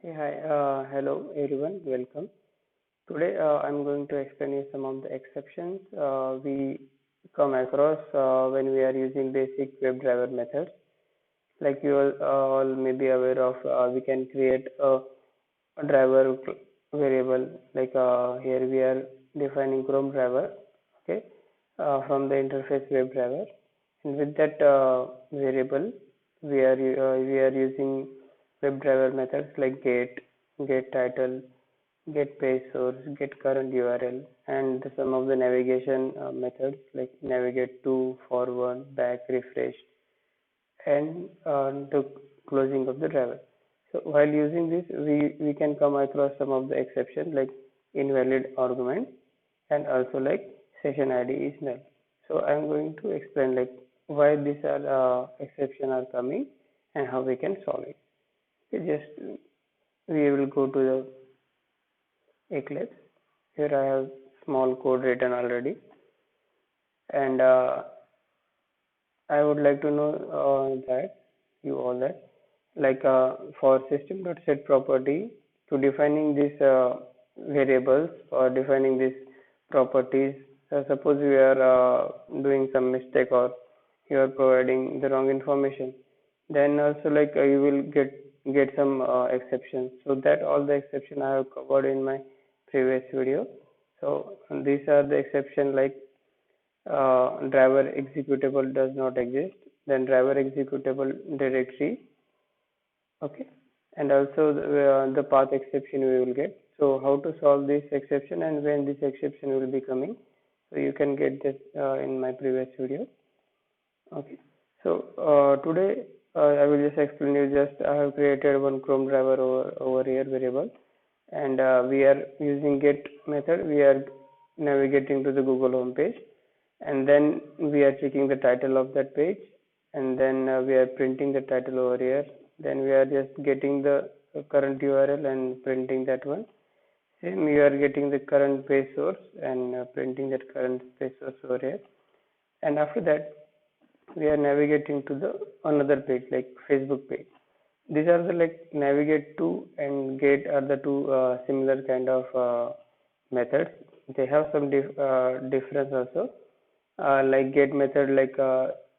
Hey, hi, hello everyone, welcome. Today I'm going to explain you some of the exceptions we come across when we are using basic WebDriver methods. Like you all may be aware of, we can create a driver variable. Like here we are defining Chrome driver, okay, from the interface WebDriver, and with that variable, we are using WebDriver methods like get title, get page source, get current URL, and some of the navigation methods like navigate to, forward, back, refresh, and the closing of the driver. So while using this, we can come across some of the exceptions like invalid argument and also like session ID is null. So I'm going to explain like why these are exception are coming and how we can solve it. Okay, just we will go to the Eclipse. Here I have small code written already, and I would like to know that you all that like for system.set property to defining these variables or defining these properties. Suppose you are doing some mistake or you are providing the wrong information, then also like you will get some exceptions. So that all the exception I have covered in my previous video. So these are the exception like driver executable does not exist, then driver executable directory, okay, and also the path exception we will get. So how to solve this exception and when this exception will be coming, so you can get this in my previous video. Okay, so today I will just explain you. Just I have created one Chrome driver over here variable, and we are using get method. We are navigating to the Google home page, and then we are checking the title of that page, and then we are printing the title over here. Then we are just getting the current URL and printing that one. Same, we are getting the current page source and printing that current page source over here. And after that, we are navigating to the another page like Facebook page. These are the like navigate to and get are the two similar kind of methods. They have some difference also. Like get method, like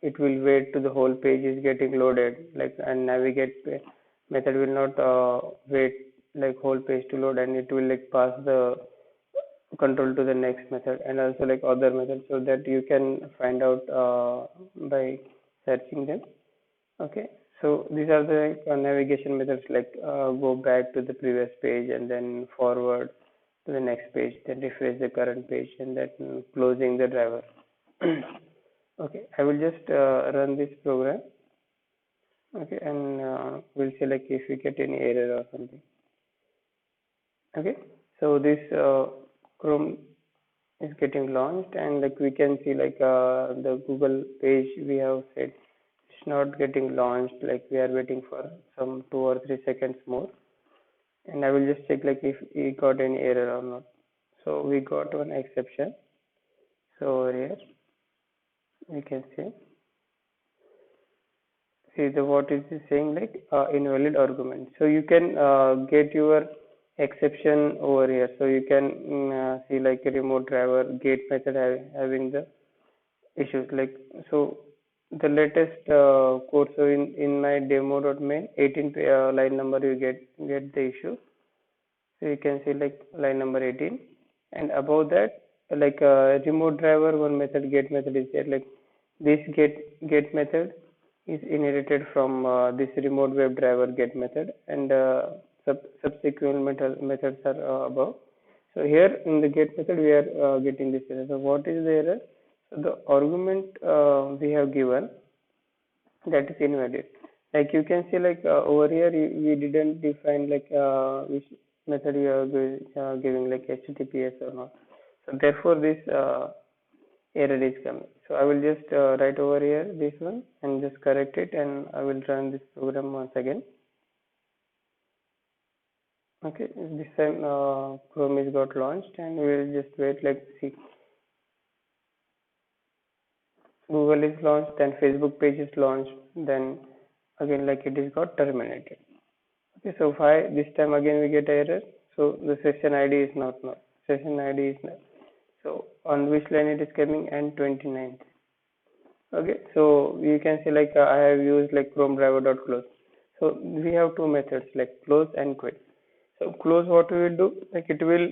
it will wait to the whole page is getting loaded, like, and navigate method will not wait like whole page to load, and it will like pass the control to the next method, and also like other methods, so that you can find out by searching them. Okay, so these are the navigation methods like go back to the previous page and then forward to the next page, then refresh the current page, and then closing the driver. Okay, I will just run this program. Okay, and we'll see like if we get any error or something. Okay, so this Chrome is getting launched, and like we can see like the Google page we have said it's not getting launched, like we are waiting for some 2 or 3 seconds more, and I will just check like if we got any error or not. So we got one exception. So over here we can see the what is it saying like invalid argument. So you can get your exception over here. So you can see like a remote driver get method having the issues like. So the latest code, so in my demo.main 18 line number you get the issue. So you can see like line number 18, and above that like remote driver one method get method is there, like this get method is inherited from this remote web driver get method, and subsequent methods are above. So here in the get method we are getting this error. So what is the error? So the argument we have given, that is invalid. Like you can see like over here we didn't define like which method we are giving like HTTPS or not. So therefore this error is coming. So I will just write over here this one and just correct it, and I will run this program once again. Okay, this time Chrome is got launched, and we will just wait like see Google is launched, then Facebook page is launched, then again like it is got terminated. Okay, so why this time again we get error? So the session ID is not null. Session ID is null. So on which line it is coming? And 29th. Okay, so you can see like I have used like Chrome driver dot close. So we have two methods like close and quit. So close, what we will do, like it will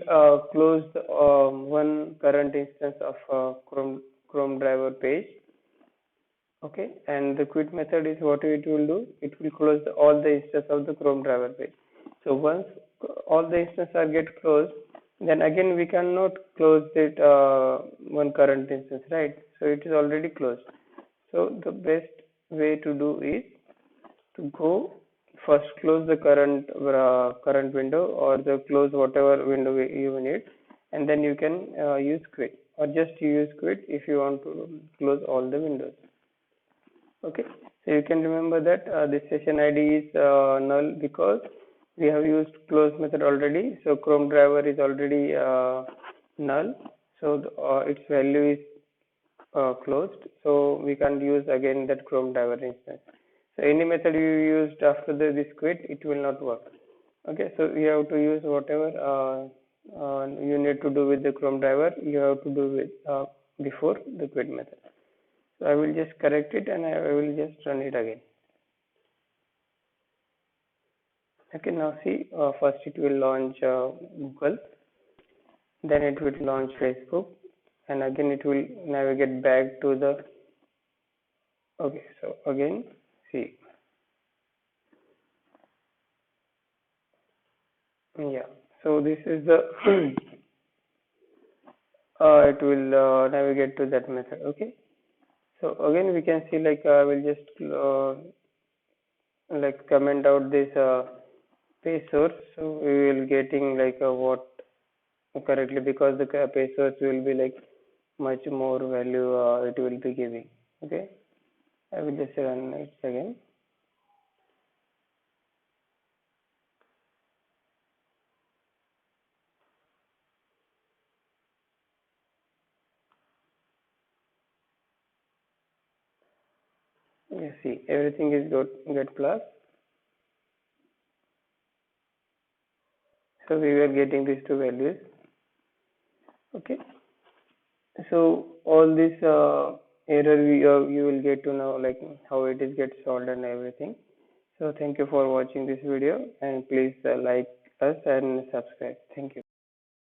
close the, one current instance of Chrome driver page. Okay, and the quit method is what it will do. It will close all the instances of the Chrome driver page. So once all the instances are get closed, then again we cannot close it one current instance, right? So it is already closed. So the best way to do is to go first close the current window or the close whatever window you need, and then you can use quit, or just use quit if you want to close all the windows. Okay, so you can remember that this session ID is null because we have used close method already. So Chrome driver is already null, so its value is closed, so we can't use again that Chrome driver instance. So any method you used after this quit, it will not work. Okay, so you have to use whatever you need to do with the Chrome driver, you have to do with before the quit method. So I will just correct it and I will just run it again. Okay, now see, first it will launch Google, then it will launch Facebook, and again it will navigate back to the. Okay, so again, see, yeah, so this is the it will navigate to that method. Okay, so again we can see like I will just like comment out this page source, so we will getting like what correctly, because the page source will be like much more value it will be giving. Okay, I will just run it again. You see everything is get plus, so we were getting these two values. Okay, so all this error you will get to know like how it is get solved and everything. So thank you for watching this video, and please like us and subscribe. Thank you.